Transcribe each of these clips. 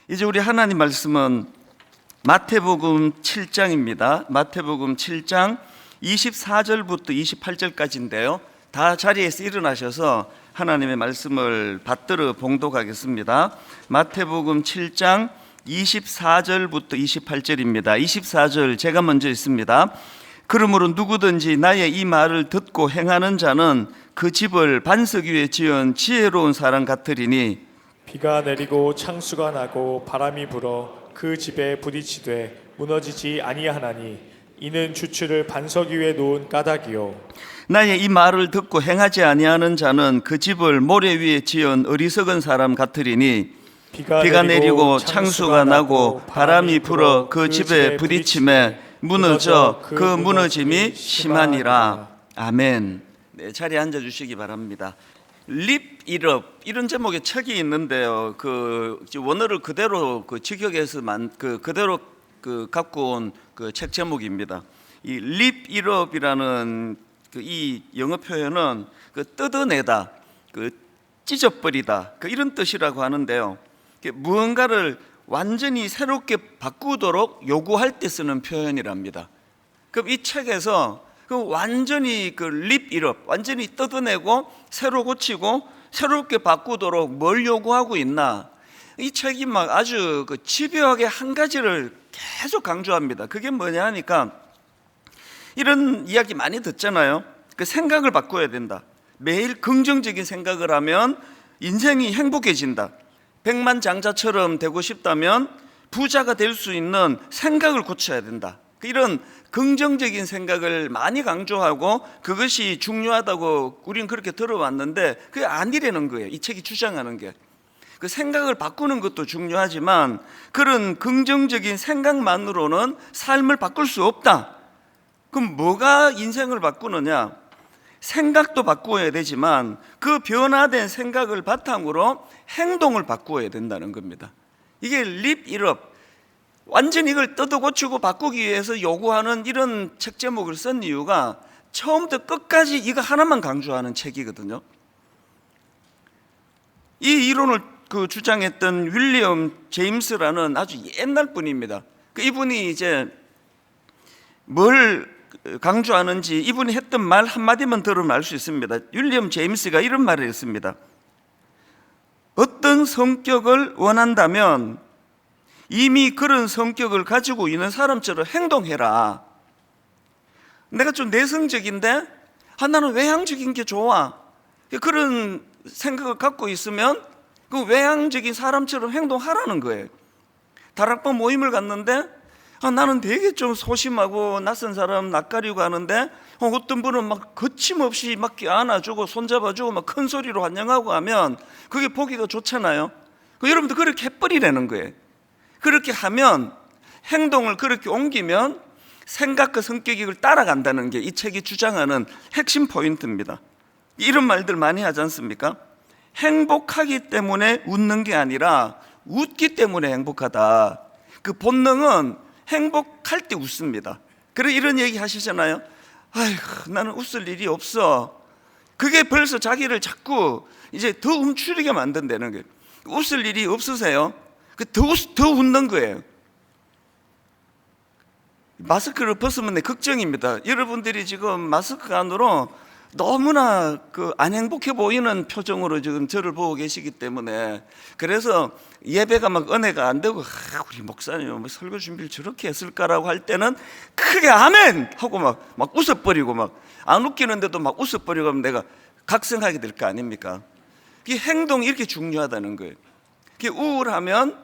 이제 우리 하나님 말씀은 마태복음 7장입니다. 마태복음 7장 24절부터 28절까지인데요. 다 자리에서 일어나셔서 하나님의 말씀을 받들어 봉독하겠습니다. 마태복음 7장 24절부터 28절입니다. 24절 제가 먼저 읽습니다. 그러므로 누구든지 나의 이 말을 듣고 행하는 자는 그 집을 반석 위에 지은 지혜로운 사람 같으리니 비가 내리고 창수가 나고 바람이 불어 그 집에 부딪히되 무너지지 아니하나니 이는 주추를 반석 위에 놓은 까닭이요. 나의 이 말을 듣고 행하지 아니하는 자는 그 집을 모래 위에 지은 어리석은 사람 같으리니 비가 내리고 창수가 나고 바람이 불어 그 집에 부딪힘에 무너져 그 무너짐이 심하니라. 아멘. 네, 자리에 앉아주시기 바랍니다. Live it up 이런 제목의 책이 있는데요. 원어를 그대로 직역해서 그대로 갖고 온 책 제목입니다. 이 Live it up이라는 이 영어 표현은 뜯어내다, 찢어버리다 이런 뜻이라고 하는데요. 무언가를 완전히 새롭게 바꾸도록 요구할 때 쓰는 표현이랍니다. 그럼 이 책에서 완전히 live it up, 완전히 뜯어내고 새로 고치고 새롭게 바꾸도록 뭘 요구하고 있나? 이 책이 아주 집요하게 한 가지를 계속 강조합니다. 그게 뭐냐 하니까 이런 이야기 많이 듣잖아요. 생각을 바꿔야 된다. 매일 긍정적인 생각을 하면 인생이 행복해진다. 백만장자처럼 되고 싶다면 부자가 될 수 있는 생각을 고쳐야 된다. 이런 긍정적인 생각을 많이 강조하고 그것이 중요하다고 우리는 그렇게 들어왔는데 그게 아니라는 거예요. 이 책이 주장하는 게. 생각을 바꾸는 것도 중요하지만 그런 긍정적인 생각만으로는 삶을 바꿀 수 없다. 그럼 뭐가 인생을 바꾸느냐? 생각도 바꾸어야 되지만 그 변화된 생각을 바탕으로 행동을 바꾸어야 된다는 겁니다. 이게 live it up, 완전히 이걸 뜯어고치고 바꾸기 위해서 요구하는 이런 책 제목을 쓴 이유가 처음부터 끝까지 이거 하나만 강조하는 책이거든요. 이 이론을 주장했던 윌리엄 제임스라는 아주 옛날 분입니다. 이분이 이제 뭘 강조하는지 이분이 했던 말 한마디만 들으면 알 수 있습니다. 윌리엄 제임스가 이런 말을 했습니다. 어떤 성격을 원한다면 이미 그런 성격을 가지고 있는 사람처럼 행동해라. 내가 좀 내성적인데 나는 외향적인 게 좋아. 그런 생각을 갖고 있으면 그 외향적인 사람처럼 행동하라는 거예요. 다락방 모임을 갔는데 나는 되게 좀 소심하고 낯선 사람 낯가리고 하는데 어떤 분은 거침없이 안아주고 손잡아주고 큰 소리로 환영하고 하면 그게 보기가 좋잖아요. 여러분도 그렇게 해버리라는 거예요. 그렇게 하면 행동을 그렇게 옮기면 생각과 성격이 그걸 따라간다는 게 이 책이 주장하는 핵심 포인트입니다. 이런 말들 많이 하지 않습니까? 행복하기 때문에 웃는 게 아니라 웃기 때문에 행복하다. 본능은 행복할 때 웃습니다. 그래서 이런 얘기 하시잖아요. 아이고, 나는 웃을 일이 없어. 그게 벌써 자기를 자꾸 이제 더 움츠리게 만든다는 거예요. 웃을 일이 없으세요? 더 웃는 거예요. 마스크를 벗으면 걱정입니다. 여러분들이 지금 마스크 안으로 너무나 안 행복해 보이는 표정으로 지금 저를 보고 계시기 때문에 그래서 예배가 은혜가 안 되고 우리 목사님 설교 준비를 저렇게 했을까라고 할 때는 크게 아멘 하고 막 웃어버리고 안 웃기는데도 막 웃어버리고 하면 내가 각성하게 될 거 아닙니까? 이 행동이 이렇게 중요하다는 거예요. 우울하면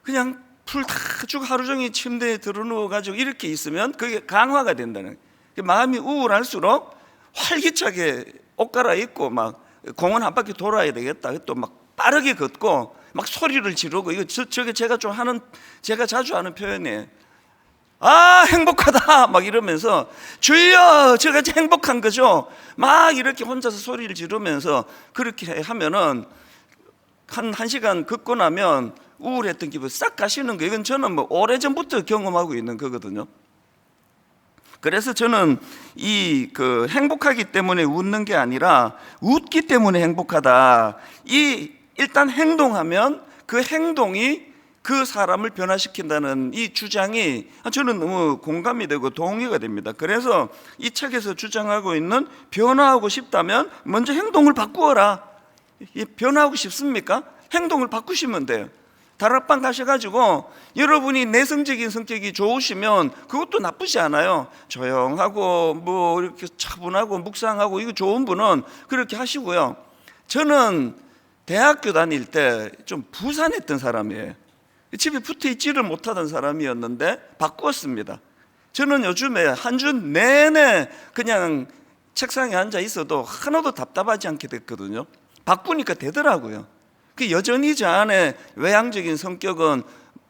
그냥 풀 다 주고 하루 종일 침대에 들어누워가지고 이렇게 있으면 그게 강화가 된다는 거예요. 마음이 우울할수록 활기차게 옷 갈아입고 공원 한 바퀴 돌아야 되겠다. 또 빠르게 걷고 소리를 지르고 저게 제가 자주 하는 표현이에요. 행복하다 이러면서 주여 저가 행복한 거죠. 이렇게 혼자서 소리를 지르면서 그렇게 하면은 한 시간 걷고 나면 우울했던 기분 싹 가시는 거예요. 이건 저는 오래전부터 경험하고 있는 거거든요. 그래서 저는 행복하기 때문에 웃는 게 아니라 웃기 때문에 행복하다. 일단 행동하면 그 행동이 그 사람을 변화시킨다는 이 주장이 저는 너무 공감이 되고 동의가 됩니다. 그래서 이 책에서 주장하고 있는 변화하고 싶다면 먼저 행동을 바꾸어라. 변화하고 싶습니까? 행동을 바꾸시면 돼요. 다락방 가셔가지고 여러분이 내성적인 성격이 좋으시면 그것도 나쁘지 않아요. 조용하고 뭐 이렇게 차분하고 묵상하고 이거 좋은 분은 그렇게 하시고요. 저는 대학교 다닐 때 좀 부산했던 사람이에요. 집에 붙어 있지를 못하던 사람이었는데 바꾸었습니다. 저는 요즘에 한 주 내내 그냥 책상에 앉아 있어도 하나도 답답하지 않게 됐거든요. 바꾸니까 되더라고요. 그 여전히 저 안에 외향적인 성격은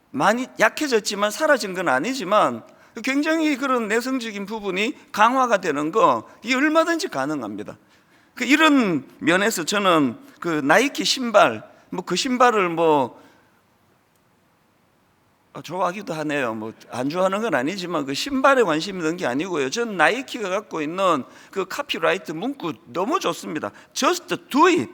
많이 약해졌지만 사라진 건 아니지만 굉장히 그런 내성적인 부분이 강화가 되는 거 이게 얼마든지 가능합니다. 이런 면에서 저는 그 나이키 신발 그 신발을 좋아하기도 하네요. 안 좋아하는 건 아니지만 그 신발에 관심이 있는 게 아니고요. 저는 나이키가 갖고 있는 그 카피라이트 문구 너무 좋습니다. Just do it.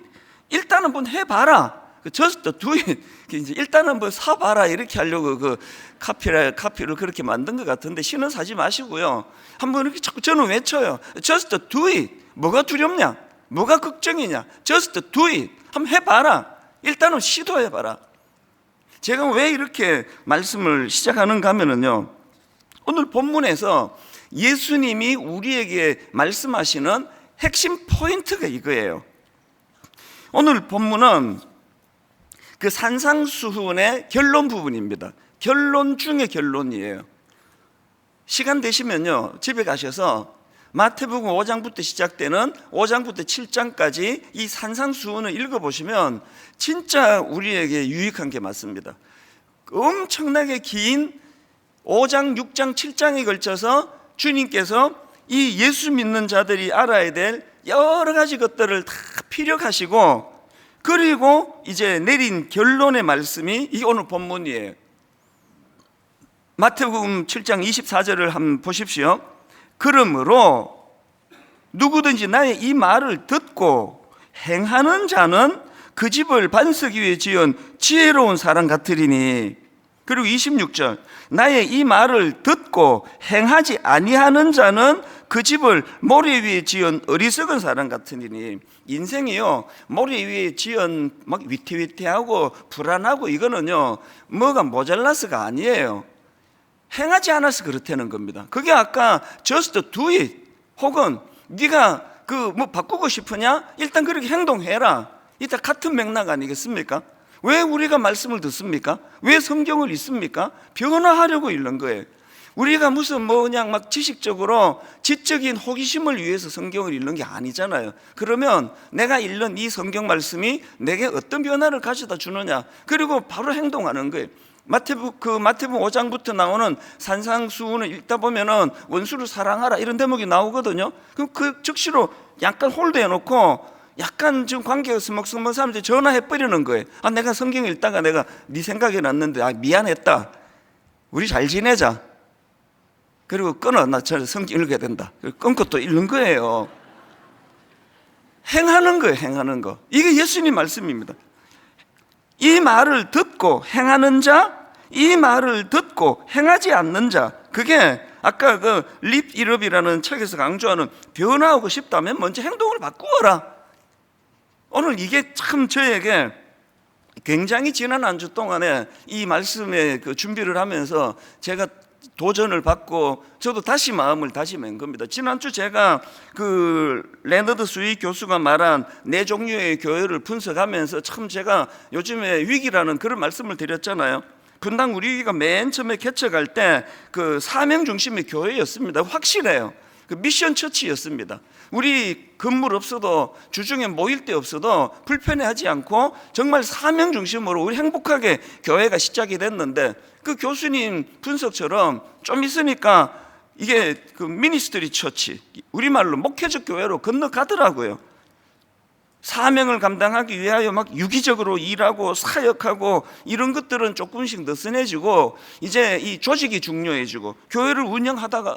일단 한번 해봐라. Just do it. 이제 일단 한번 사봐라. 이렇게 하려고 그 카피를 그렇게 만든 것 같은데 신은 사지 마시고요. 한번 이렇게 자꾸 저는 외쳐요. Just do it. 뭐가 두렵냐? 뭐가 걱정이냐? Just do it. 한번 해봐라. 일단은 시도해봐라. 제가 왜 이렇게 말씀을 시작하는가 하면요, 오늘 본문에서 예수님이 우리에게 말씀하시는 핵심 포인트가 이거예요. 오늘 본문은 그 산상수훈의 결론 부분입니다. 결론 중의 결론이에요. 시간 되시면요 집에 가셔서 마태복음 5장부터 시작되는 5장부터 7장까지 이 산상수훈을 읽어보시면 진짜 우리에게 유익한 게 맞습니다. 엄청나게 긴 5장, 6장, 7장에 걸쳐서 주님께서 이 예수 믿는 자들이 알아야 될 여러 가지 것들을 다 피력하시고 그리고 이제 내린 결론의 말씀이 이 오늘 본문이에요. 마태복음 7장 24절을 한번 보십시오. 그러므로 누구든지 나의 이 말을 듣고 행하는 자는 그 집을 반석 위에 지은 지혜로운 사람 같으리니. 그리고 26절 나의 이 말을 듣고 행하지 아니하는 자는 그 집을 모래 위에 지은 어리석은 사람 같으니. 인생이요 모래 위에 지은 막 위태위태하고 불안하고 이거는요 뭐가 모자라서가 아니에요. 행하지 않아서 그렇다는 겁니다. 그게 아까 just do it 혹은 네가 바꾸고 싶으냐? 일단 그렇게 행동해라. 이 다 같은 맥락 아니겠습니까? 왜 우리가 말씀을 듣습니까? 왜 성경을 읽습니까? 변화하려고 읽는 거예요. 우리가 무슨 그냥 막 지식적으로 지적인 호기심을 위해서 성경을 읽는 게 아니잖아요. 그러면 내가 읽는 이 성경 말씀이 내게 어떤 변화를 가져다 주느냐? 그리고 바로 행동하는 거예요. 마태복음 5장부터 나오는 산상수훈을 읽다 보면은 원수를 사랑하라 이런 대목이 나오거든요. 그럼 그 즉시로 약간 홀드해 놓고 약간 지금 관계가 서먹서먹한 사람들이 전화해 버리는 거예요. 내가 성경 읽다가 내가 네 생각이 났는데 미안했다. 우리 잘 지내자. 그리고 끊어. 나 저 성경 읽어야 된다. 끊고 또 읽는 거예요. 행하는 거예요. 행하는 거. 이게 예수님 말씀입니다. 이 말을 듣고 행하는 자, 이 말을 듣고 행하지 않는 자, 그게 아까 그 립 이럽이라는 책에서 강조하는 변화하고 싶다면 먼저 행동을 바꾸어라. 오늘 이게 참 저에게 굉장히 지난 한 주 동안에 이 말씀에 그 준비를 하면서 제가 도전을 받고 저도 다시 마음을 다짐한 겁니다. 지난주 제가 그 레너드 스윗 교수가 말한 네 종류의 교회를 분석하면서 참 제가 요즘에 위기라는 그런 말씀을 드렸잖아요. 분당 우리 위기가 맨 처음에 개척할 때 그 사명 중심의 교회였습니다. 확실해요. 그 미션 처치였습니다. 우리 건물 없어도 주중에 모일 때 없어도 불편해하지 않고 정말 사명 중심으로 우리 행복하게 교회가 시작이 됐는데 그 교수님 분석처럼 좀 있으니까 이게 그 미니스트리 처치, 우리말로 목회적 교회로 건너가더라고요. 사명을 감당하기 위하여 막 유기적으로 일하고 사역하고 이런 것들은 조금씩 느슨해지고 이제 이 조직이 중요해지고 교회를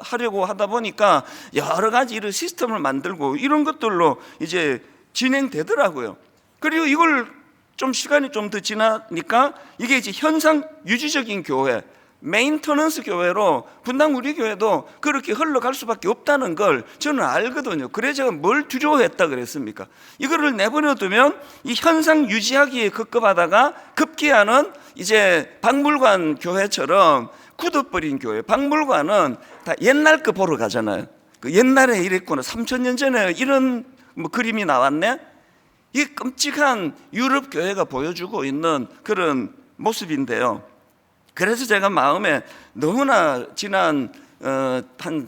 하려고 하다 보니까 여러 가지 이런 시스템을 만들고 이런 것들로 이제 진행되더라고요. 그리고 이걸 좀 시간이 좀 더 지나니까 이게 이제 현상 유지적인 교회, 메인터넌스 교회로 분당 우리 교회도 그렇게 흘러갈 수밖에 없다는 걸 저는 알거든요. 그래 제가 뭘 두려워했다 그랬습니까? 이거를 내버려두면 이 현상 유지하기에 급급하다가 급기야는 이제 박물관 교회처럼 굳어버린 교회. 박물관은 다 옛날 거 보러 가잖아요. 그 옛날에 이랬구나, 3000년 전에 이런 뭐 그림이 나왔네. 이 끔찍한 유럽 교회가 보여주고 있는 그런 모습인데요. 그래서 제가 마음에 너무나 지난 한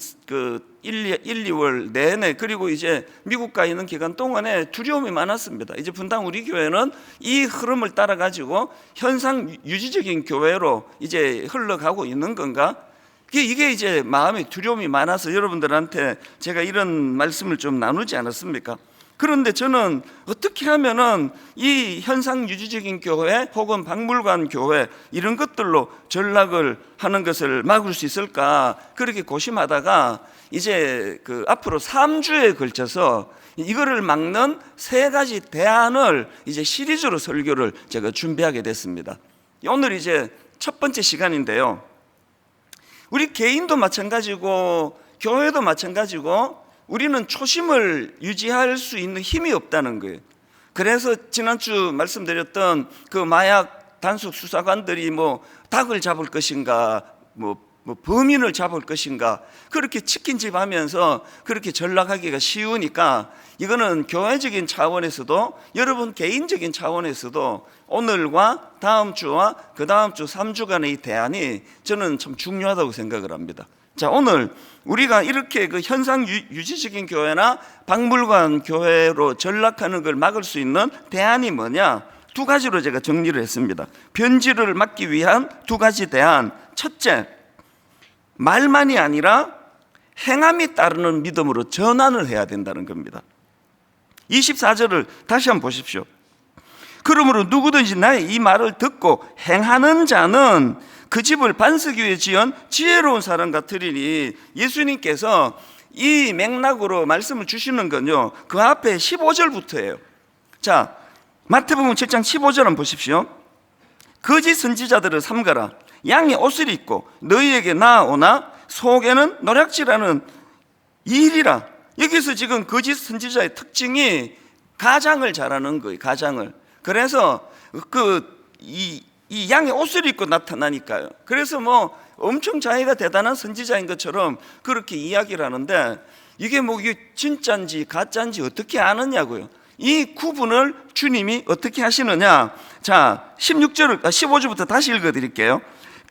2월 내내, 그리고 이제 미국 가 있는 기간 동안에 두려움이 많았습니다. 이제 분당 우리 교회는 이 흐름을 따라 가지고 현상 유지적인 교회로 이제 흘러가고 있는 건가? 이게 이제 마음에 두려움이 많아서 여러분들한테 제가 이런 말씀을 좀 나누지 않았습니까? 그런데 저는 어떻게 하면은 이 현상 유지적인 교회 혹은 박물관 교회 이런 것들로 전락을 하는 것을 막을 수 있을까, 그렇게 고심하다가 이제 그 앞으로 3주에 걸쳐서 이거를 막는 3가지 대안을 이제 시리즈로 설교를 제가 준비하게 됐습니다. 오늘 이제 첫 번째 시간인데요. 우리 개인도 마찬가지고 교회도 마찬가지고 우리는 초심을 유지할 수 있는 힘이 없다는 거예요. 그래서 지난주 말씀드렸던 그 마약 단속 수사관들이 뭐 닭을 잡을 것인가, 뭐 범인을 잡을 것인가, 그렇게 치킨집 하면서 그렇게 전락하기가 쉬우니까 이거는 교회적인 차원에서도 여러분 개인적인 차원에서도 오늘과 다음 주와 그 다음 주 3주간의 이 대안이 저는 참 중요하다고 생각을 합니다. 자, 오늘 우리가 이렇게 그 현상 유지적인 교회나 박물관 교회로 전락하는 걸 막을 수 있는 대안이 뭐냐? 2가지로 제가 정리를 했습니다. 변질을 막기 위한 2가지 대안. 첫째, 말만이 아니라 행함이 따르는 믿음으로 전환을 해야 된다는 겁니다. 24절을 다시 한번 보십시오. 그러므로 누구든지 나의 이 말을 듣고 행하는 자는 그 집을 반석 위에 지은 지혜로운 사람 같으리니, 예수님께서 이 맥락으로 말씀을 주시는 건요, 그 앞에 15절부터예요. 자, 마태복음 7장 15절 한번 보십시오. 거짓 선지자들을 삼가라. 양의 옷을 입고 너희에게 나아오나 속에는 노략질하는 일이라. 여기서 지금 거짓 선지자의 특징이 가장을 잘하는 거예요. 가장을. 그래서 이 양의 옷을 입고 나타나니까요. 그래서 뭐 엄청 자기가 대단한 선지자인 것처럼 그렇게 이야기를 하는데, 이게 뭐 이게 진짜인지 가짜인지 어떻게 아느냐고요. 이 구분을 주님이 어떻게 하시느냐. 자, 15절부터 다시 읽어드릴게요.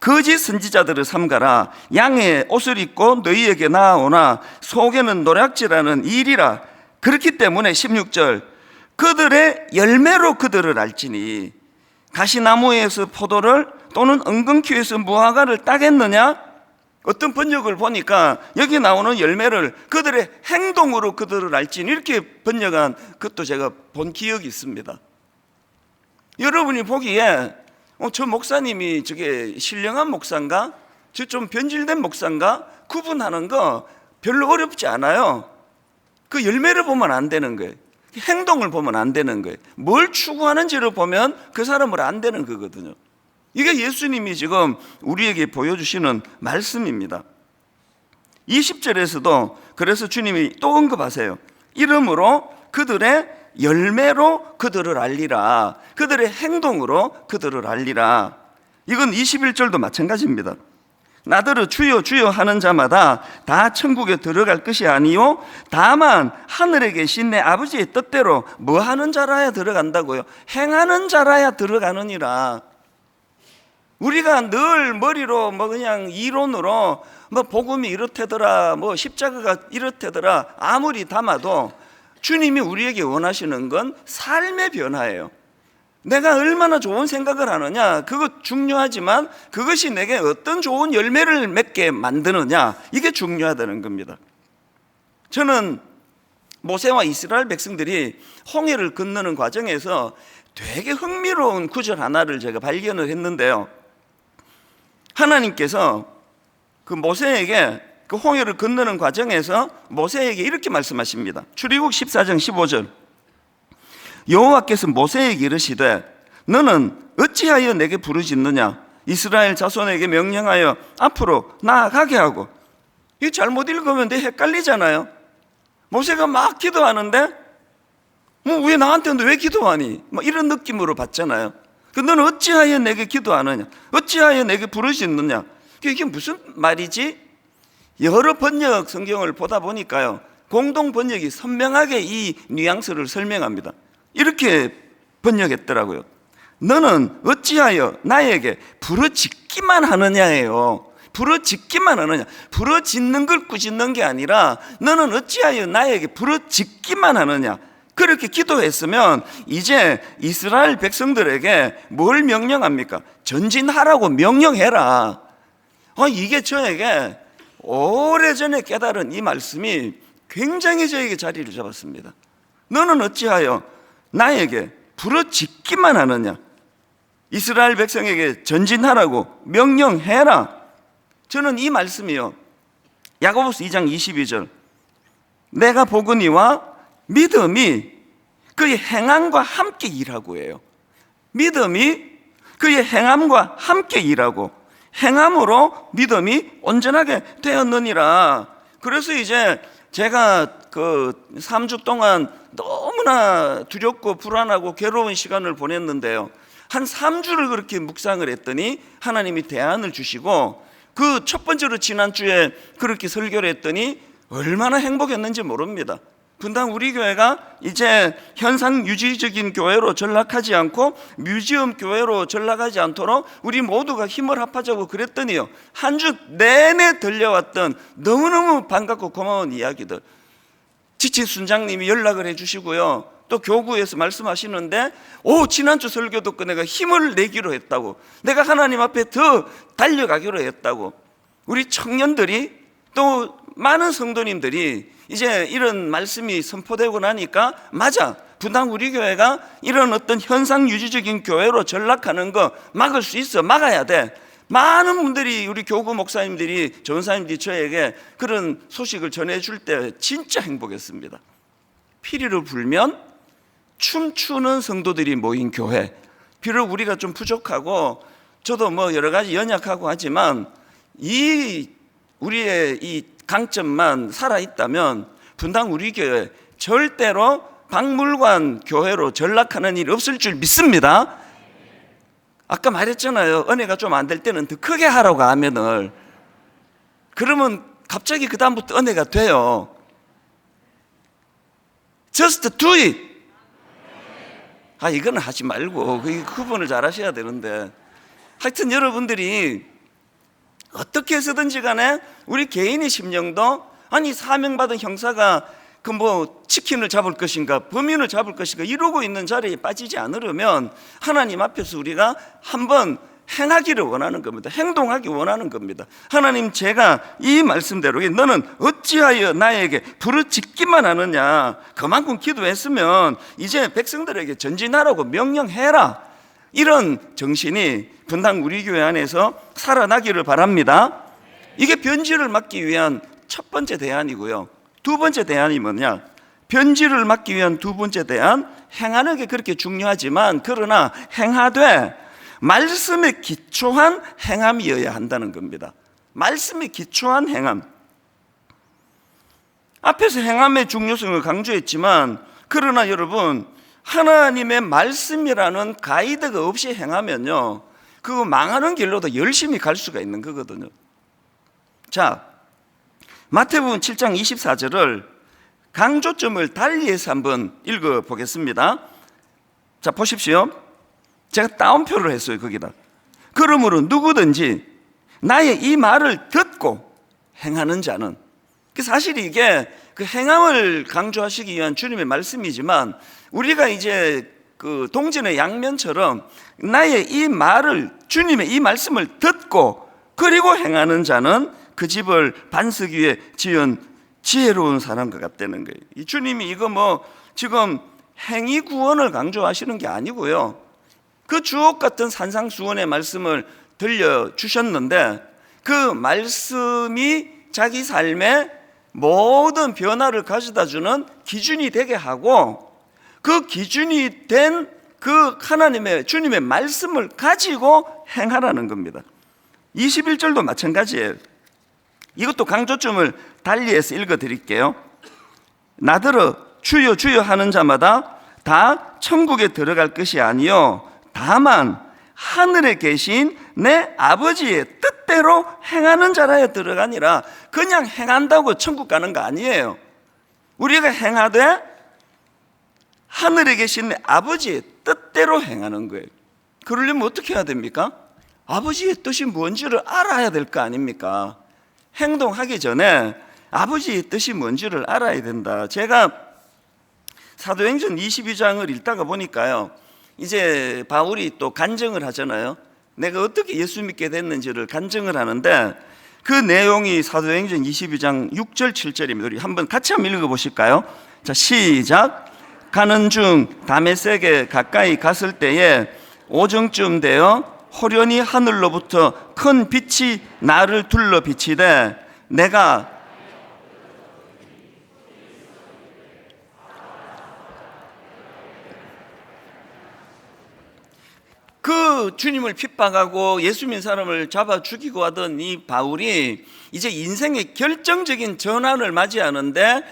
거짓 선지자들을 삼가라. 양의 옷을 입고 너희에게 나아오나 속에는 노략질하는 일이라. 그렇기 때문에 16절, 그들의 열매로 그들을 알지니 가시나무에서 포도를 또는 엉겅퀴에서 무화과를 따겠느냐? 어떤 번역을 보니까 여기 나오는 열매를 그들의 행동으로 그들을 알지니, 이렇게 번역한 것도 제가 본 기억이 있습니다. 여러분이 보기에 저 목사님이 저게 신령한 목사인가? 저 좀 변질된 목사인가? 구분하는 거 별로 어렵지 않아요. 그 열매를 보면 안 되는 거예요. 행동을 보면 안 되는 거예요. 뭘 추구하는지를 보면 그 사람을 안 되는 거거든요. 이게 예수님이 지금 우리에게 보여주시는 말씀입니다. 20절에서도 그래서 주님이 또 언급하세요. 이러므로 그들의 열매로 그들을 알리라. 그들의 행동으로 그들을 알리라. 이건 21절도 마찬가지입니다. 나더러 주여 주여 하는 자마다 다 천국에 들어갈 것이 아니요 다만 하늘에 계신 내 아버지의 뜻대로 뭐 하는 자라야 들어간다고요? 행하는 자라야 들어가느니라. 우리가 늘 머리로 뭐 그냥 이론으로 뭐 복음이 이렇다더라, 뭐 십자가가 이렇다더라 아무리 담아도 주님이 우리에게 원하시는 건 삶의 변화예요. 내가 얼마나 좋은 생각을 하느냐, 그것 중요하지만 그것이 내게 어떤 좋은 열매를 맺게 만드느냐, 이게 중요하다는 겁니다. 저는 모세와 이스라엘 백성들이 홍해를 건너는 과정에서 되게 흥미로운 구절 하나를 제가 발견을 했는데요. 하나님께서 그 모세에게 그 홍해를 건너는 과정에서 모세에게 이렇게 말씀하십니다. 출애굽 14장 15절, 여호와께서 모세에게 이르시되 너는 어찌하여 내게 부르짖느냐? 이스라엘 자손에게 명령하여 앞으로 나아가게 하고. 이거 잘못 읽으면 내 헷갈리잖아요. 모세가 막 기도하는데 뭐 왜 나한테 왜 기도하니? 뭐 이런 느낌으로 받잖아요. 너는 어찌하여 내게 기도하느냐? 어찌하여 내게 부르짖느냐? 이게 무슨 말이지? 여러 번역 성경을 보다 보니까요, 공동 번역이 선명하게 이 뉘앙스를 설명합니다. 이렇게 번역했더라고요. 너는 어찌하여 나에게 부르짖기만 하느냐예요. 부르짖기만 하느냐. 부르짖는 걸 꾸짖는 게 아니라 너는 어찌하여 나에게 부르짖기만 하느냐. 그렇게 기도했으면 이제 이스라엘 백성들에게 뭘 명령합니까? 전진하라고 명령해라. 이게 저에게 오래전에 깨달은 이 말씀이 굉장히 저에게 자리를 잡았습니다. 너는 어찌하여 나에게 부르짖기만 하느냐? 이스라엘 백성에게 전진하라고 명령해라. 저는 이 말씀이요, 야고보서 2장 22절, 내가 보거니와 믿음이 그의 행함과 함께 일하고 해요. 믿음이 그의 행함과 함께 일하고 행함으로 믿음이 온전하게 되었느니라. 그래서 이제 제가 그 3주 동안 너무나 두렵고 불안하고 괴로운 시간을 보냈는데요, 한 3주를 그렇게 묵상을 했더니 하나님이 대안을 주시고, 그 첫 번째로 지난주에 그렇게 설교를 했더니 얼마나 행복했는지 모릅니다. 분당 우리 교회가 이제 현상 유지적인 교회로 전락하지 않고 뮤지엄 교회로 전락하지 않도록 우리 모두가 힘을 합하자고 그랬더니요, 한 주 내내 들려왔던 너무너무 반갑고 고마운 이야기들, 지치 순장님이 연락을 해주시고요, 또 교구에서 말씀하시는데 지난주 설교 듣고 내가 힘을 내기로 했다고, 내가 하나님 앞에 더 달려가기로 했다고, 우리 청년들이 또 많은 성도님들이 이제 이런 말씀이 선포되고 나니까 맞아, 분당 우리 교회가 이런 어떤 현상 유지적인 교회로 전락하는 거 막을 수 있어, 막아야 돼. 많은 분들이, 우리 교구 목사님들이, 전사님들이 저에게 그런 소식을 전해줄 때 진짜 행복했습니다. 피리를 불면 춤추는 성도들이 모인 교회. 비록 우리가 좀 부족하고 저도 뭐 여러 가지 연약하고 하지만 우리의 이 강점만 살아있다면 분당 우리 교회 절대로 박물관 교회로 전락하는 일이 없을 줄 믿습니다. 아까 말했잖아요, 은혜가 좀 안 될 때는 더 크게 하라고, 아멘을. 그러면 갑자기 그 다음부터 은혜가 돼요. Just do it. 이거는 하지 말고 그 구분을 잘 하셔야 되는데, 하여튼 여러분들이 어떻게 해서든지 간에 우리 개인의 심령도, 아니 사명받은 형사가 그 뭐 치킨을 잡을 것인가 범인을 잡을 것인가 이러고 있는 자리에 빠지지 않으려면 하나님 앞에서 우리가 한번 행하기를 원하는 겁니다. 행동하기 원하는 겁니다. 하나님, 제가 이 말씀대로 너는 어찌하여 나에게 부르짖기만 하느냐, 그만큼 기도했으면 이제 백성들에게 전진하라고 명령해라. 이런 정신이 분당 우리 교회 안에서 살아나기를 바랍니다. 이게 변질을 막기 위한 첫 번째 대안이고요. 두 번째 대안이 뭐냐? 변질을 막기 위한 두 번째 대안, 행하는 게 그렇게 중요하지만 그러나 행하되 말씀에 기초한 행함이어야 한다는 겁니다. 말씀에 기초한 행함. 앞에서 행함의 중요성을 강조했지만 그러나 여러분, 하나님의 말씀이라는 가이드가 없이 행하면요, 그거 망하는 길로도 열심히 갈 수가 있는 거거든요. 자, 마태복음 7장 24절을 강조점을 달리해서 한번 읽어보겠습니다. 자, 보십시오. 제가 따옴표를 했어요, 거기다. 그러므로 누구든지 나의 이 말을 듣고 행하는 자는, 사실 이게 그 행함을 강조하시기 위한 주님의 말씀이지만 우리가 이제 그 동전의 양면처럼 나의 이 말을, 주님의 이 말씀을 듣고 그리고 행하는 자는 그 집을 반석 위에 지은 지혜로운 사람과 같다는 거예요. 이 주님이 이거 뭐 지금 행위 구원을 강조하시는 게 아니고요, 그 주옥 같은 산상수훈의 말씀을 들려주셨는데 그 말씀이 자기 삶에 모든 변화를 가져다 주는 기준이 되게 하고, 그 기준이 된 그 하나님의 주님의 말씀을 가지고 행하라는 겁니다. 21절도 마찬가지예요. 이것도 강조점을 달리해서 읽어드릴게요. 나더러 주여 주여 하는 자마다 다 천국에 들어갈 것이 아니요 다만 하늘에 계신 내 아버지의 뜻대로 행하는 자라야 들어가니라. 그냥 행한다고 천국 가는 거 아니에요. 우리가 행하되 하늘에 계신 내 아버지의 뜻대로 행하는 거예요. 그러려면 어떻게 해야 됩니까? 아버지의 뜻이 뭔지를 알아야 될 거 아닙니까? 행동하기 전에 아버지의 뜻이 뭔지를 알아야 된다. 제가 사도행전 22장을 읽다가 보니까요, 이제 바울이 또 간증을 하잖아요. 내가 어떻게 예수 믿게 됐는지를 간증을 하는데 그 내용이 사도행전 22장 6절 7절입니다. 우리 한번 같이 한번 읽어보실까요? 자, 시작. 가는 중 다메섹에 가까이 갔을 때에 오정쯤 되어 호련히 하늘로부터 큰 빛이 나를 둘러 비치되 내가 그 주님을 핍박하고 예수 믿는 사람을 잡아 죽이고 하던 이 바울이 이제 인생의 결정적인 전환을 맞이하는데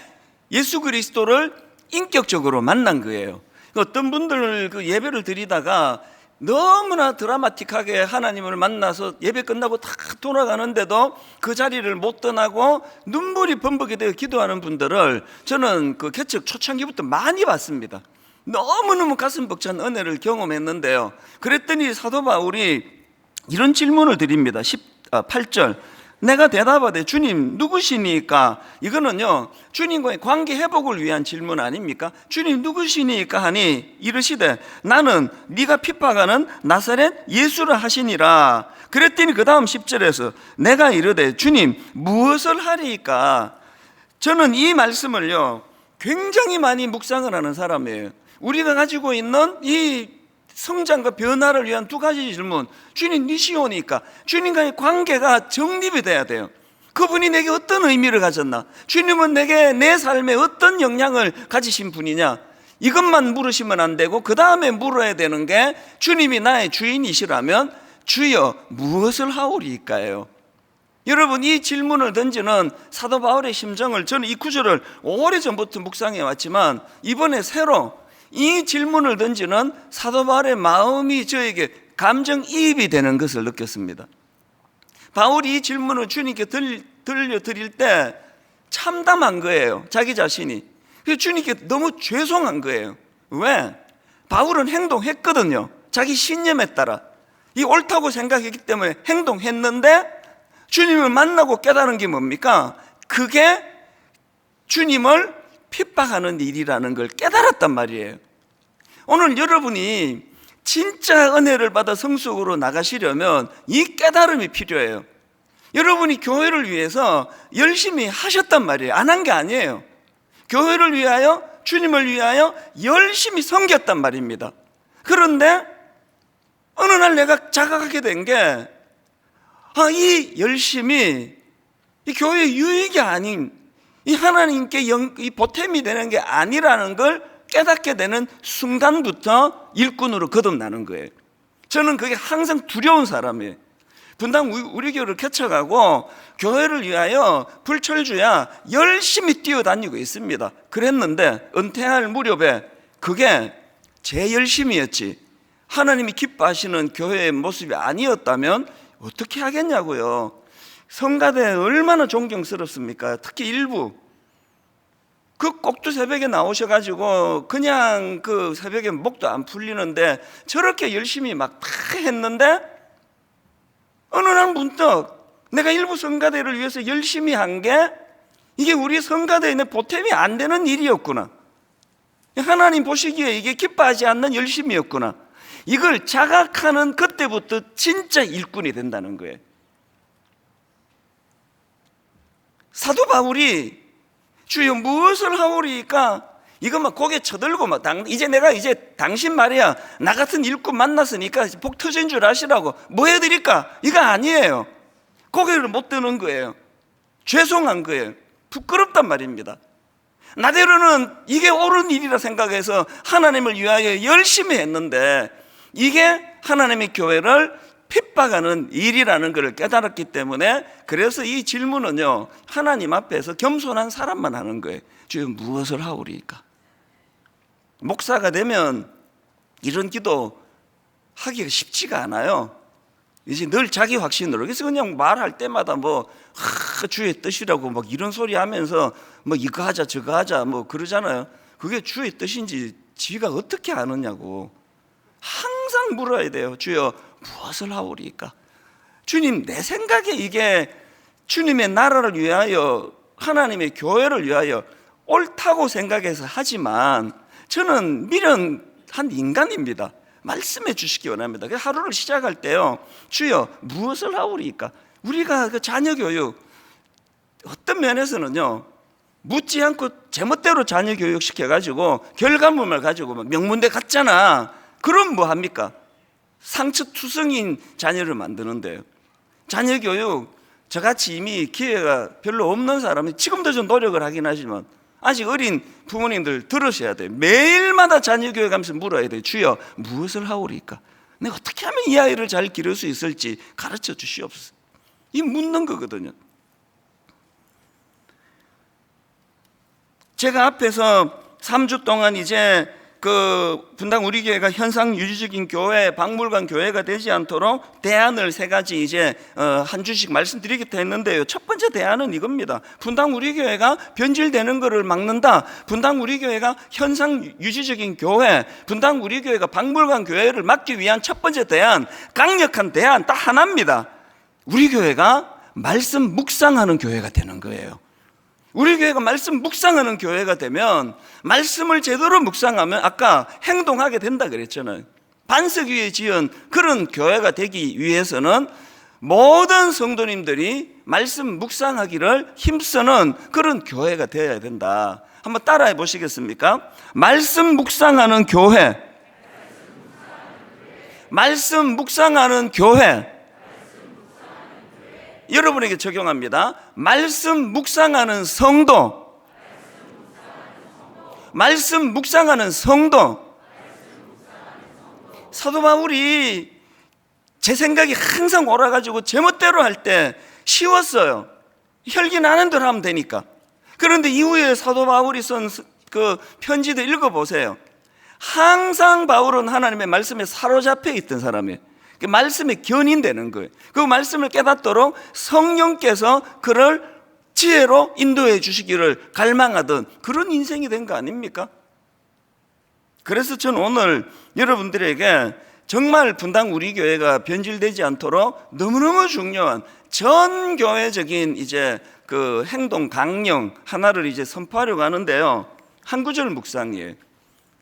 예수 그리스도를 인격적으로 만난 거예요. 어떤 분들 그 예배를 드리다가 너무나 드라마틱하게 하나님을 만나서 예배 끝나고 다 돌아가는데도 그 자리를 못 떠나고 눈물이 범벅이 되어 기도하는 분들을 저는 그 개척 초창기부터 많이 봤습니다. 너무너무 가슴 벅찬 은혜를 경험했는데요. 그랬더니 사도 바울이 이런 질문을 드립니다. 8절. 내가 대답하되 주님 누구시니까? 이거는요 주님과의 관계 회복을 위한 질문 아닙니까? 주님 누구시니까 하니 이르시되 나는 네가 핍박하는 나사렛 예수를 하시니라. 그랬더니 그 다음 10절에서 내가 이르되 주님 무엇을 하리이까? 저는 이 말씀을요 굉장히 많이 묵상을 하는 사람이에요. 우리가 가지고 있는 이 성장과 변화를 위한 두 가지 질문. 주님 니시오니까 주님과의 관계가 정립이 돼야 돼요. 그분이 내게 어떤 의미를 가졌나? 주님은 내게 내 삶에 어떤 영향을 가지신 분이냐? 이것만 물으시면 안 되고 그 다음에 물어야 되는 게 주님이 나의 주인이시라면 주여 무엇을 하오리이까요? 여러분 이 질문을 던지는 사도 바울의 심정을 저는 이 구절을 오래전부터 묵상해 왔지만 이번에 새로 이 질문을 던지는 사도 바울의 마음이 저에게 감정이입이 되는 것을 느꼈습니다. 바울이 이 질문을 주님께 들려드릴 때 참담한 거예요. 자기 자신이. 그래서 주님께 너무 죄송한 거예요. 왜? 바울은 행동했거든요. 자기 신념에 따라 이 옳다고 생각했기 때문에 행동했는데 주님을 만나고 깨달은 게 뭡니까? 그게 주님을 핍박하는 일이라는 걸 깨달았단 말이에요. 오늘 여러분이 진짜 은혜를 받아 성숙으로 나가시려면 이 깨달음이 필요해요. 여러분이 교회를 위해서 열심히 하셨단 말이에요. 안 한 게 아니에요. 교회를 위하여 주님을 위하여 열심히 섬겼단 말입니다. 그런데 어느 날 내가 자각하게 된 게 이 열심이 이 교회의 유익이 아닌 이 하나님께 이 보탬이 되는 게 아니라는 걸 깨닫게 되는 순간부터 일꾼으로 거듭나는 거예요. 저는 그게 항상 두려운 사람이에요. 분당 우리 교회를 개척하고 교회를 위하여 불철주야 열심히 뛰어다니고 있습니다. 그랬는데 은퇴할 무렵에 그게 제 열심이었지 하나님이 기뻐하시는 교회의 모습이 아니었다면 어떻게 하겠냐고요. 성가대 얼마나 존경스럽습니까? 특히 일부 그 꼭두 새벽에 나오셔가지고 그냥 그 새벽에 목도 안 풀리는데 저렇게 열심히 막 다 했는데 어느 날 문득 내가 일부 성가대를 위해서 열심히 한 게 이게 우리 성가대에 있는 보탬이 안 되는 일이었구나. 하나님 보시기에 이게 기뻐하지 않는 열심이었구나. 이걸 자각하는 그때부터 진짜 일꾼이 된다는 거예요. 사도 바울이 주여 무엇을 하오리까? 이거 막 고개 쳐들고 막 내가 이제 당신 말이야 나 같은 일꾼 만났으니까 복 터진 줄 아시라고 뭐 해드릴까? 이거 아니에요. 고개를 못 드는 거예요. 죄송한 거예요. 부끄럽단 말입니다. 나대로는 이게 옳은 일이라 생각해서 하나님을 위하여 열심히 했는데 이게 하나님의 교회를 핍박하는 일이라는 것을 깨달았기 때문에 그래서 이 질문은요, 하나님 앞에서 겸손한 사람만 하는 거예요. 주여 무엇을 하오리까? 목사가 되면 이런 기도 하기가 쉽지가 않아요. 이제 늘 자기 확신으로. 그래서 그냥 말할 때마다 주의 뜻이라고 막 이런 소리 하면서 이거 하자 저거 하자 그러잖아요. 그게 주의 뜻인지 지가 어떻게 아느냐고 항상 물어야 돼요. 주여 무엇을 하오리까? 주님, 내 생각에 이게 주님의 나라를 위하여 하나님의 교회를 위하여 옳다고 생각해서 하지만 저는 미련한 인간입니다. 말씀해 주시기 원합니다. 하루를 시작할 때요, 주여 무엇을 하오리까? 우리가 그 자녀 교육 어떤 면에서는요, 묻지 않고 제멋대로 자녀 교육 시켜가지고 결과물만 가지고 명문대 갔잖아. 그럼 뭐 합니까? 상처투성인 자녀를 만드는데요. 자녀 교육 저같이 이미 기회가 별로 없는 사람은 지금도 좀 노력을 하긴 하지만 아직 어린 부모님들 들으셔야 돼요. 매일마다 자녀 교육하면서 물어야 돼요. 주여 무엇을 하오리까? 내가 어떻게 하면 이 아이를 잘 기를 수 있을지 가르쳐 주시옵소서. 이 묻는 거거든요. 제가 앞에서 3주 동안 이제 분당 우리 교회가 현상 유지적인 교회, 박물관 교회가 되지 않도록 대안을 3가지 이제 한 주씩 말씀드리겠다 했는데요. 첫 번째 대안은 이겁니다. 분당 우리 교회가 변질되는 것을 막는다. 분당 우리 교회가 현상 유지적인 교회, 분당 우리 교회가 박물관 교회를 막기 위한 첫 번째 대안, 강력한 대안 딱 하나입니다. 우리 교회가 말씀 묵상하는 교회가 되는 거예요. 우리 교회가 말씀 묵상하는 교회가 되면 말씀을 제대로 묵상하면 아까 행동하게 된다 그랬잖아요. 반석 위에 지은 그런 교회가 되기 위해서는 모든 성도님들이 말씀 묵상하기를 힘쓰는 그런 교회가 되어야 된다. 한번 따라해 보시겠습니까? 말씀 묵상하는 교회, 말씀 묵상하는 교회. 여러분에게 적용합니다. 말씀 묵상하는 성도, 말씀 묵상하는 성도. 사도 바울이 제 생각이 항상 옳아가지고 제멋대로 할 때 쉬웠어요. 혈기 나는 대로 하면 되니까. 그런데 이후에 사도 바울이 쓴 그 편지도 읽어보세요. 항상 바울은 하나님의 말씀에 사로잡혀 있던 사람이에요. 그 말씀에 견인되는 거예요. 그 말씀을 깨닫도록 성령께서 그를 지혜로 인도해 주시기를 갈망하던 그런 인생이 된 거 아닙니까? 그래서 저는 오늘 여러분들에게 정말 분당 우리 교회가 변질되지 않도록 너무너무 중요한 전 교회적인 이제 그 행동 강령 하나를 이제 선포하려고 하는데요. 한 구절 묵상이에요.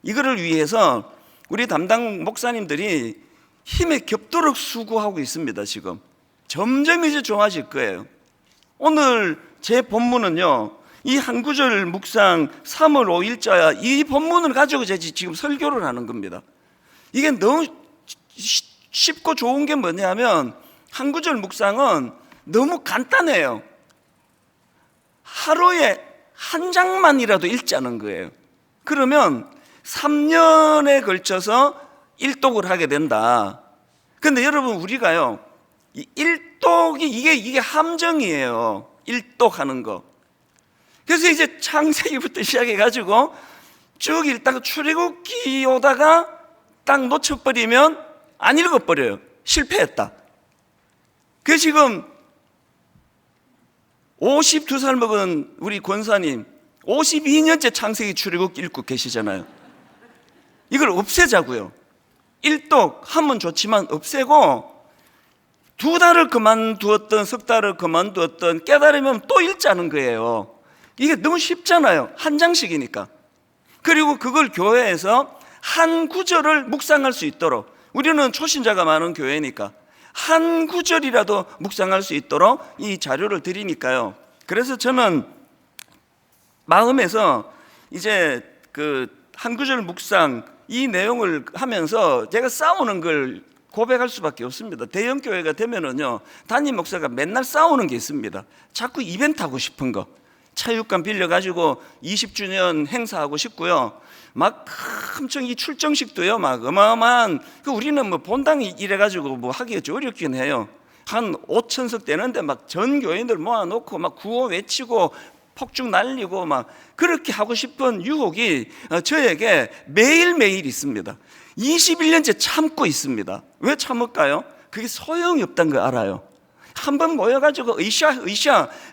이거를 위해서 우리 담당 목사님들이 힘에 겹도록 수고하고 있습니다. 지금 점점 이제 좋아질 거예요. 오늘 제 본문은요, 이 한 구절 묵상 3월 5일자야 이 본문을 가지고 제가 지금 설교를 하는 겁니다. 이게 너무 쉽고 좋은 게 뭐냐면 한 구절 묵상은 너무 간단해요. 하루에 한 장만이라도 읽자는 거예요. 그러면 3년에 걸쳐서 일독을 하게 된다. 근데 여러분, 우리가요, 이 일독이 이게 함정이에요. 일독하는 거. 그래서 이제 창세기부터 시작해가지고 쭉 읽다가 출애굽기 오다가 딱 놓쳐버리면 안 읽어버려요. 실패했다. 그래서 지금 52살 먹은 우리 권사님 52년째 창세기 출애굽기 읽고 계시잖아요. 이걸 없애자고요. 일독 하면 좋지만 없애고 2달을 그만두었던 석 달을 그만두었던 깨달으면 또 읽자는 거예요. 이게 너무 쉽잖아요. 한 장씩이니까. 그리고 그걸 교회에서 한 구절을 묵상할 수 있도록, 우리는 초신자가 많은 교회니까 한 구절이라도 묵상할 수 있도록 이 자료를 드리니까요. 그래서 저는 마음에서 이제 그 한 구절 묵상 이 내용을 하면서 제가 싸우는 걸 고백할 수밖에 없습니다. 대형 교회가 되면은요, 담임 목사가 맨날 싸우는 게 있습니다. 자꾸 이벤트 하고 싶은 거. 체육관 빌려가지고 20주년 행사하고 싶고요. 막 엄청 이 출정식도요, 막 어마어마한, 우리는 뭐 본당이 이래가지고 뭐 하기가 좀 어렵긴 해요. 한 5천석 되는데 막 전 교인들 모아놓고 막 구호 외치고 폭죽 날리고 막 그렇게 하고 싶은 유혹이 저에게 매일매일 있습니다. 21년째 참고 있습니다. 왜 참을까요? 그게 소용이 없다는 걸 알아요. 한번 모여가지고 으쌰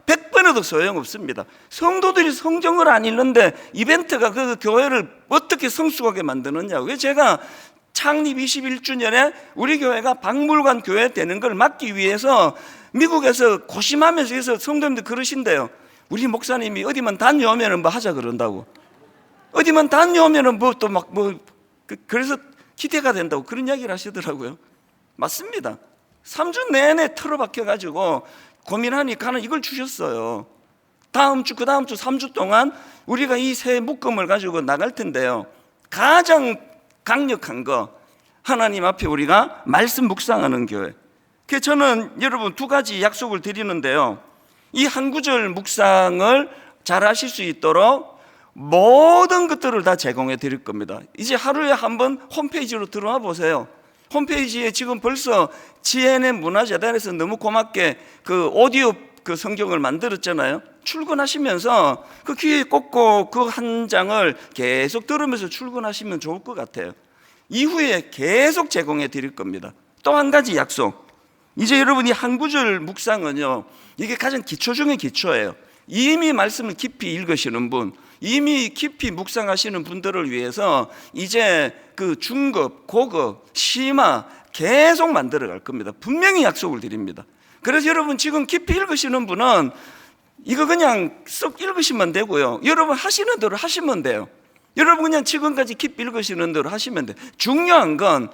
100번 해도 소용없습니다. 성도들이 성경을 안 읽는데 이벤트가 그 교회를 어떻게 성숙하게 만드느냐. 왜 제가 창립 21주년에 우리 교회가 박물관 교회 되는 걸 막기 위해서 미국에서 고심하면서 해서 성도님들 그러신대요. 우리 목사님이 어디만 다녀오면 뭐 하자 그런다고. 어디만 다녀오면 뭐 또 막 뭐 그래서 기대가 된다고 그런 이야기를 하시더라고요. 맞습니다. 3주 내내 틀어박혀가지고 고민하니까 이걸 주셨어요. 다음 주, 그 다음 주 3주 동안 우리가 이 새 묶음을 가지고 나갈 텐데요. 가장 강력한 거, 하나님 앞에 우리가 말씀 묵상하는 교회. 그래서 저는 여러분 두 가지 약속을 드리는데요. 이 한 구절 묵상을 잘 하실 수 있도록 모든 것들을 다 제공해 드릴 겁니다. 이제 하루에 한 번 홈페이지로 들어와 보세요. 홈페이지에 지금 벌써 GNM 문화재단에서 너무 고맙게 그 오디오 그 성경을 만들었잖아요. 출근하시면서 그 귀에 꽂고 그 한 장을 계속 들으면서 출근하시면 좋을 것 같아요. 이후에 계속 제공해 드릴 겁니다. 또 한 가지 약속. 이제 여러분이 한 구절 묵상은요, 이게 가장 기초 중에 기초예요. 이미 말씀을 깊이 읽으시는 분, 이미 깊이 묵상하시는 분들을 위해서 이제 그 중급, 고급, 심화 계속 만들어 갈 겁니다. 분명히 약속을 드립니다. 그래서 여러분 지금 깊이 읽으시는 분은 이거 그냥 쏙 읽으시면 되고요. 여러분 하시는 대로 하시면 돼요. 여러분 그냥 지금까지 깊이 읽으시는 대로 하시면 돼요. 중요한 건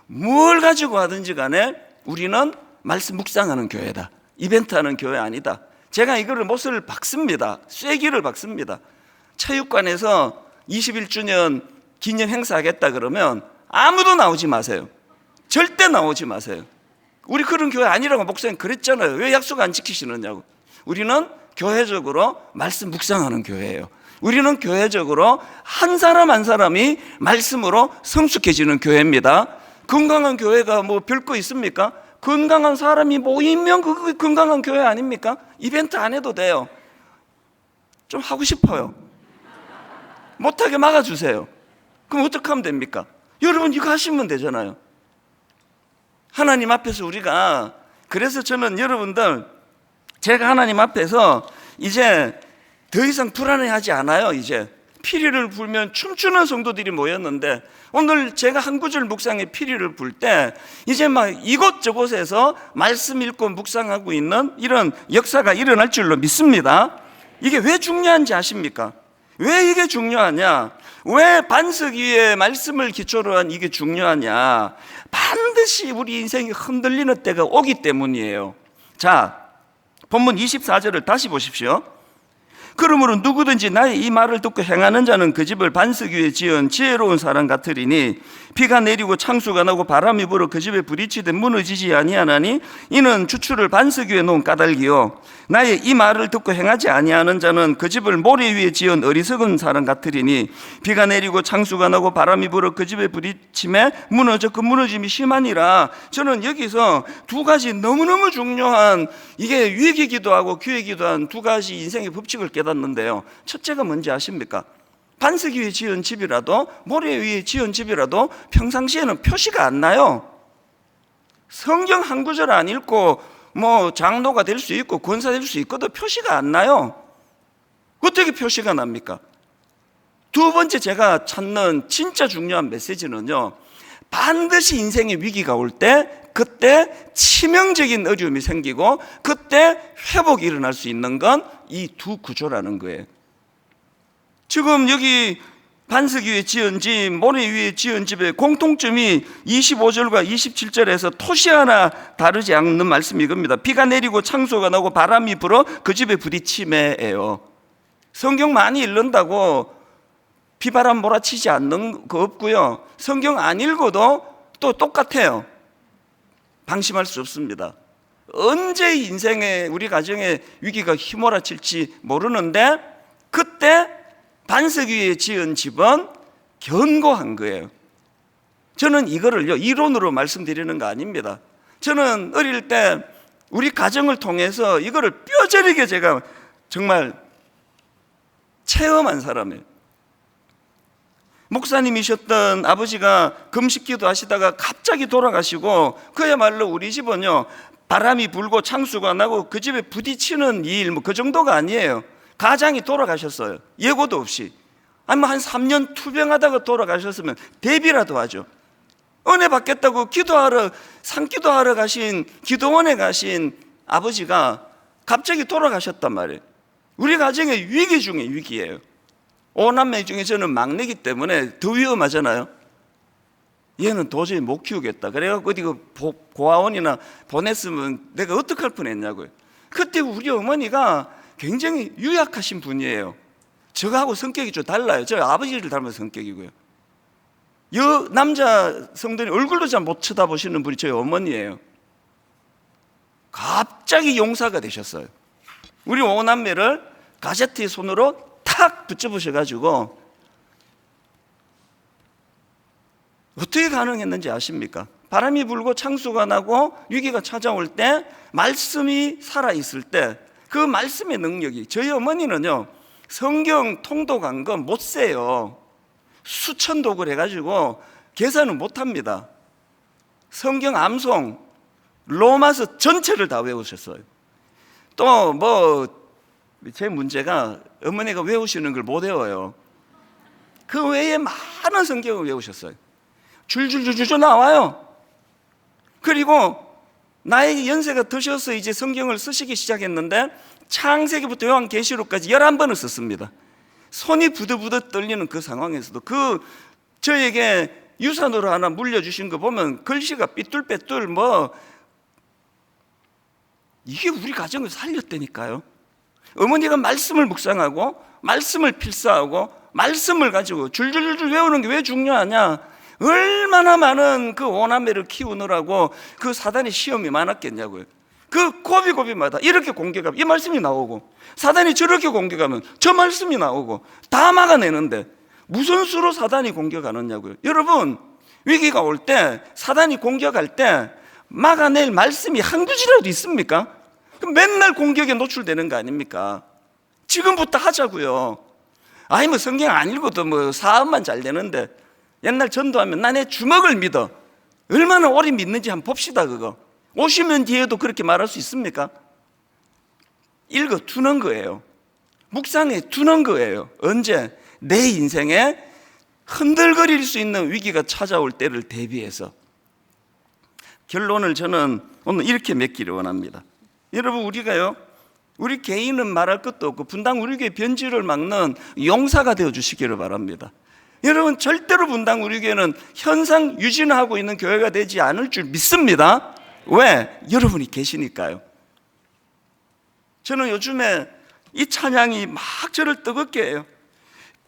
뭘 가지고 하든지 간에 우리는 말씀 묵상하는 교회다. 이벤트하는 교회 아니다. 제가 이거를 못을 박습니다. 쐐기를 박습니다. 체육관에서 21주년 기념 행사하겠다 그러면 아무도 나오지 마세요. 절대 나오지 마세요. 우리 그런 교회 아니라고 목사님 그랬잖아요. 왜 약속 안 지키시느냐고. 우리는 교회적으로 말씀 묵상하는 교회예요. 우리는 교회적으로 한 사람 한 사람이 말씀으로 성숙해지는 교회입니다. 건강한 교회가 뭐 별거 있습니까? 건강한 사람이 모이면 그게 건강한 교회 아닙니까? 이벤트 안 해도 돼요. 좀 하고 싶어요. 못하게 막아주세요. 그럼 어떻게 하면 됩니까? 여러분 이거 하시면 되잖아요. 하나님 앞에서 우리가, 그래서 저는 여러분들 제가 하나님 앞에서 이제 더 이상 불안해하지 않아요. 이제 피리를 불면 춤추는 성도들이 모였는데 오늘 제가 한 구절 묵상에 피리를 불 때 이제 막 이곳저곳에서 말씀 읽고 묵상하고 있는 이런 역사가 일어날 줄로 믿습니다. 이게 왜 중요한지 아십니까? 왜 이게 중요하냐? 왜 반석 위에 말씀을 기초로 한 이게 중요하냐? 반드시 우리 인생이 흔들리는 때가 오기 때문이에요. 자, 본문 24절을 다시 보십시오. 그러므로 누구든지 나의 이 말을 듣고 행하는 자는 그 집을 반석 위에 지은 지혜로운 사람 같으리니 비가 내리고 창수가 나고 바람이 불어 그 집에 부딪히되 무너지지 아니하나니 이는 주추를 반석 위에 놓은 까닭이요 나의 이 말을 듣고 행하지 아니하는 자는 그 집을 모래 위에 지은 어리석은 사람 같으리니 비가 내리고 창수가 나고 바람이 불어 그 집에 부딪힘에 무너져 그 무너짐이 심하니라. 저는 여기서 두 가지 너무너무 중요한, 이게 위기기도 하고 기회기도 한 두 가지 인생의 법칙을 깨닫는데요. 첫째가 뭔지 아십니까? 반석 위에 지은 집이라도 모래 위에 지은 집이라도 평상시에는 표시가 안 나요. 성경 한 구절 안 읽고 뭐 장로가 될 수 있고 권사 될 수 있고도 표시가 안 나요. 어떻게 표시가 납니까? 두 번째 제가 찾는 진짜 중요한 메시지는요, 반드시 인생의 위기가 올 때 그때 치명적인 어려움이 생기고 그때 회복이 일어날 수 있는 건 이 두 구조라는 거예요. 지금 여기 반석 위에 지은 집, 모래 위에 지은 집의 공통점이 25절과 27절에서 토시 하나 다르지 않는 말씀이 이겁니다. 비가 내리고 창수가 나고 바람이 불어 그 집에 부딪히매예요. 성경 많이 읽는다고 비바람 몰아치지 않는 거 없고요. 성경 안 읽어도 또 똑같아요. 방심할 수 없습니다. 언제 인생에 우리 가정에 위기가 휘몰아칠지 모르는데 그때 반석 위에 지은 집은 견고한 거예요. 저는 이거를요 이론으로 말씀드리는 거 아닙니다. 저는 어릴 때 우리 가정을 통해서 이거를 뼈저리게 제가 정말 체험한 사람이에요. 목사님이셨던 아버지가 금식기도 하시다가 갑자기 돌아가시고 그야말로 우리 집은요 바람이 불고 창수가 나고 그 집에 부딪히는 일 뭐 그 정도가 아니에요. 가장이 돌아가셨어요. 예고도 없이. 아니 뭐 한 3년 투병하다가 돌아가셨으면 대비라도 하죠. 은혜 받겠다고 기도하러 산기도하러 가신 기도원에 가신 아버지가 갑자기 돌아가셨단 말이에요. 우리 가정의 위기 중에 위기예요. 5남매 중에 저는 막내기 때문에 더 위험하잖아요. 얘는 도저히 못 키우겠다. 그래갖고 어디 고아원이나 보냈으면 내가 어떡할 뻔했냐고요. 그때 우리 어머니가 굉장히 유약하신 분이에요. 저하고 성격이 좀 달라요. 저 아버지를 닮은 성격이고요. 남자 성도님 얼굴도 잘 못 쳐다보시는 분이 저희 어머니예요. 갑자기 용사가 되셨어요. 우리 5남매를 가제트의 손으로 탁 붙여보셔가지고 어떻게 가능했는지 아십니까? 바람이 불고 창수가 나고 위기가 찾아올 때 말씀이 살아있을 때 그 말씀의 능력이, 저희 어머니는요 성경 통독한 건 못 세요. 수천 독을 해가지고 계산은 못합니다. 성경 암송 로마서 전체를 다 외우셨어요. 또 뭐 제 문제가 어머니가 외우시는 걸 못 외워요. 그 외에 많은 성경을 외우셨어요. 줄줄줄줄 나와요. 그리고 나이 연세가 드셔서 이제 성경을 쓰시기 시작했는데 창세기부터 요한계시록까지 11번을 썼습니다. 손이 부들부들 떨리는 그 상황에서도 저에게 유산으로 하나 물려주신 거 보면 글씨가 삐뚤빼뚤 이게 우리 가정을 살렸다니까요. 어머니가 말씀을 묵상하고 말씀을 필사하고 말씀을 가지고 줄줄줄 외우는 게 왜 중요하냐? 얼마나 많은 그 오남매를 키우느라고 그 사단의 시험이 많았겠냐고요. 그 고비고비마다 이렇게 공격하면 이 말씀이 나오고 사단이 저렇게 공격하면 저 말씀이 나오고 다 막아내는데 무슨 수로 사단이 공격하느냐고요. 여러분 위기가 올 때 사단이 공격할 때 막아낼 말씀이 한 구절이라도 있습니까? 그럼 맨날 공격에 노출되는 거 아닙니까? 지금부터 하자고요. 아니 뭐 성경 안 읽어도 뭐 사업만 잘 되는데 옛날 전도하면 나 내 주먹을 믿어. 얼마나 오래 믿는지 한번 봅시다. 그거 50년 뒤에도 그렇게 말할 수 있습니까? 읽어 두는 거예요. 묵상해 두는 거예요. 언제? 내 인생에 흔들거릴 수 있는 위기가 찾아올 때를 대비해서. 결론을 저는 오늘 이렇게 맺기를 원합니다. 여러분 우리가요 우리 개인은 말할 것도 없고 분당 우리 교회 변질을 막는 용사가 되어 주시기를 바랍니다. 여러분 절대로 분당 우리 교회는 현상 유진하고 있는 교회가 되지 않을 줄 믿습니다. 왜? 여러분이 계시니까요. 저는 요즘에 이 찬양이 막 저를 뜨겁게 해요.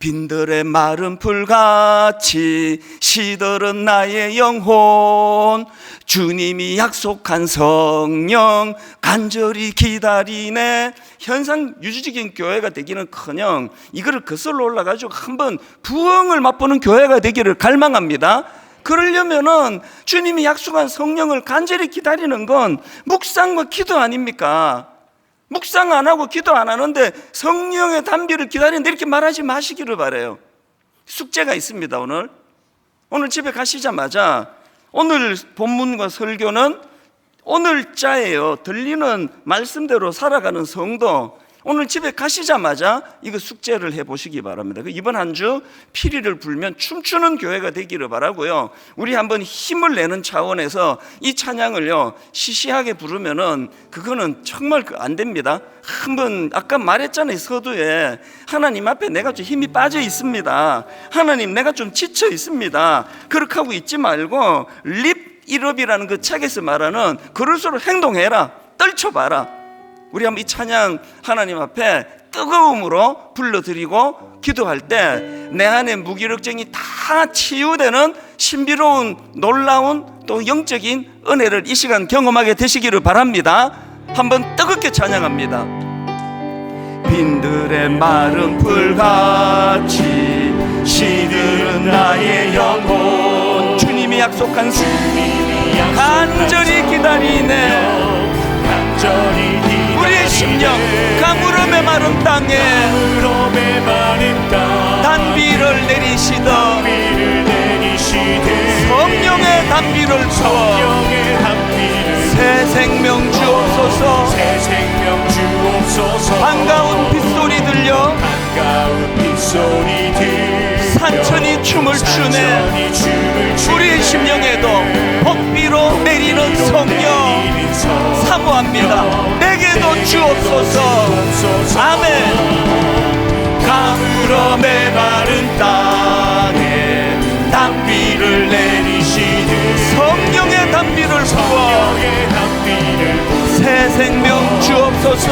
빈들의 마른 풀같이 시들은 나의 영혼, 주님이 약속한 성령 간절히 기다리네. 현상 유지적인 교회가 되기는커녕 이거를 거슬러 올라가지고 한번 부흥을 맛보는 교회가 되기를 갈망합니다. 그러려면은 주님이 약속한 성령을 간절히 기다리는 건 묵상과 기도 아닙니까? 묵상 안 하고 기도 안 하는데 성령의 단비를 기다리는데 이렇게 말하지 마시기를 바라요. 숙제가 있습니다. 오늘 집에 가시자마자 오늘 본문과 설교는 오늘자예요. 들리는 말씀대로 살아가는 성도, 오늘 집에 가시자마자 이거 숙제를 해보시기 바랍니다. 이번 한 주 피리를 불면 춤추는 교회가 되기를 바라고요. 우리 한번 힘을 내는 차원에서 이 찬양을요 시시하게 부르면은 그거는 정말 안 됩니다. 한번 아까 말했잖아요. 서두에 하나님 앞에 내가 좀 힘이 빠져 있습니다. 하나님 내가 좀 지쳐 있습니다. 그렇게 하고 있지 말고 립 일업이라는 그 책에서 말하는 그럴수록 행동해라. 떨쳐봐라. 우리 한번 이 찬양 하나님 앞에 뜨거움으로 불러드리고 기도할 때 내 안에 무기력증이 다 치유되는 신비로운 놀라운 또 영적인 은혜를 이 시간 경험하게 되시기를 바랍니다. 한번 뜨겁게 찬양합니다. 빈들의 마른 풀같이 시들은 나의 영혼, 주님이 약속한 간절히 기다리네. 우리의 심령 가물음의 마른 땅에 단비를 내리시던 성령의 단비를 부어 새 생명 주옵소서. 반가운 빗소리 들려 산천이 춤을 추네. 우리의 심령에도 복비로 내리는 성령 사모합니다. 내게도 주옵소서. 아멘. 가물음의 마른 땅에 단비를 내리시듯 성령의 단비를 부어 새 생명 주옵소서.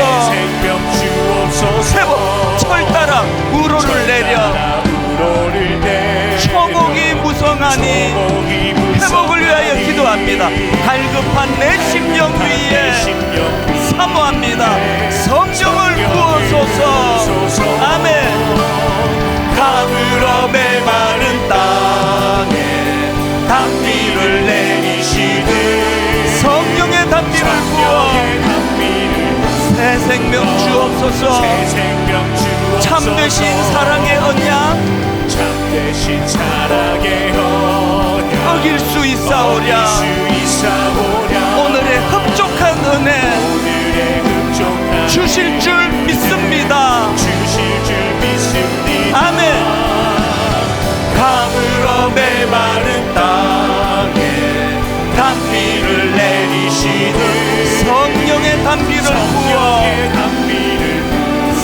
회복 철 따라 우로를 내려 초목이 무성하니 회복을 위하여 기도합니다. 갈급한 내 심령 위에 사모합니다. 성령을 부어소서. 아멘. 가물음의 마른 땅에 단비를 내리시듯 성령의 단비를 부어 새 생명 주옵소서. 참되신 사랑의 언약 어길 수 있사오랴. 오늘의 흡족한 은혜 주실 줄 믿습니다. 아멘. 가물음의 마른 땅에 단비를 내리시듯 성령의 단비를 부어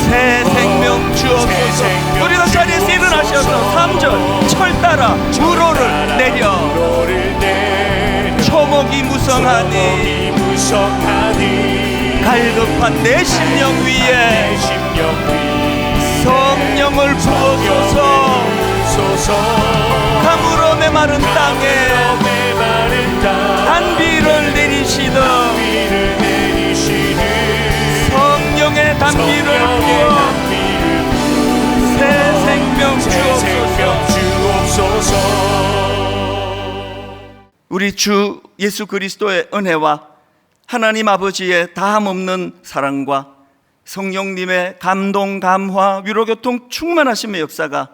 새 생명 주옵소서. 우리가 자리에서 일어나셔서 3절 철 따라 우로를 내려 초목이 무성하니 갈급한 내 심령 위에 성령을 부어소서. 가물음의 마른 땅에 단비를 내리시던 성령의 단비를 부어 새 생명 주옵소서. 우리 주 예수 그리스도의 은혜와 하나님 아버지의 다함없는 사랑과 성령님의 감동, 감화, 위로교통 충만하심의 역사가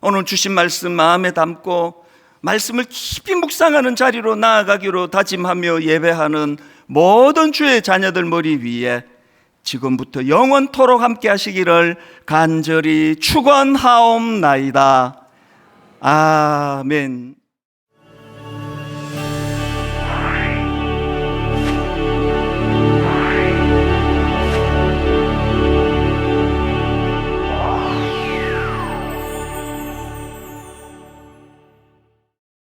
오늘 주신 말씀 마음에 담고 말씀을 깊이 묵상하는 자리로 나아가기로 다짐하며 예배하는 모든 주의 자녀들 머리 위에 지금부터 영원토록 함께 하시기를 간절히 축원하옵나이다. 아멘.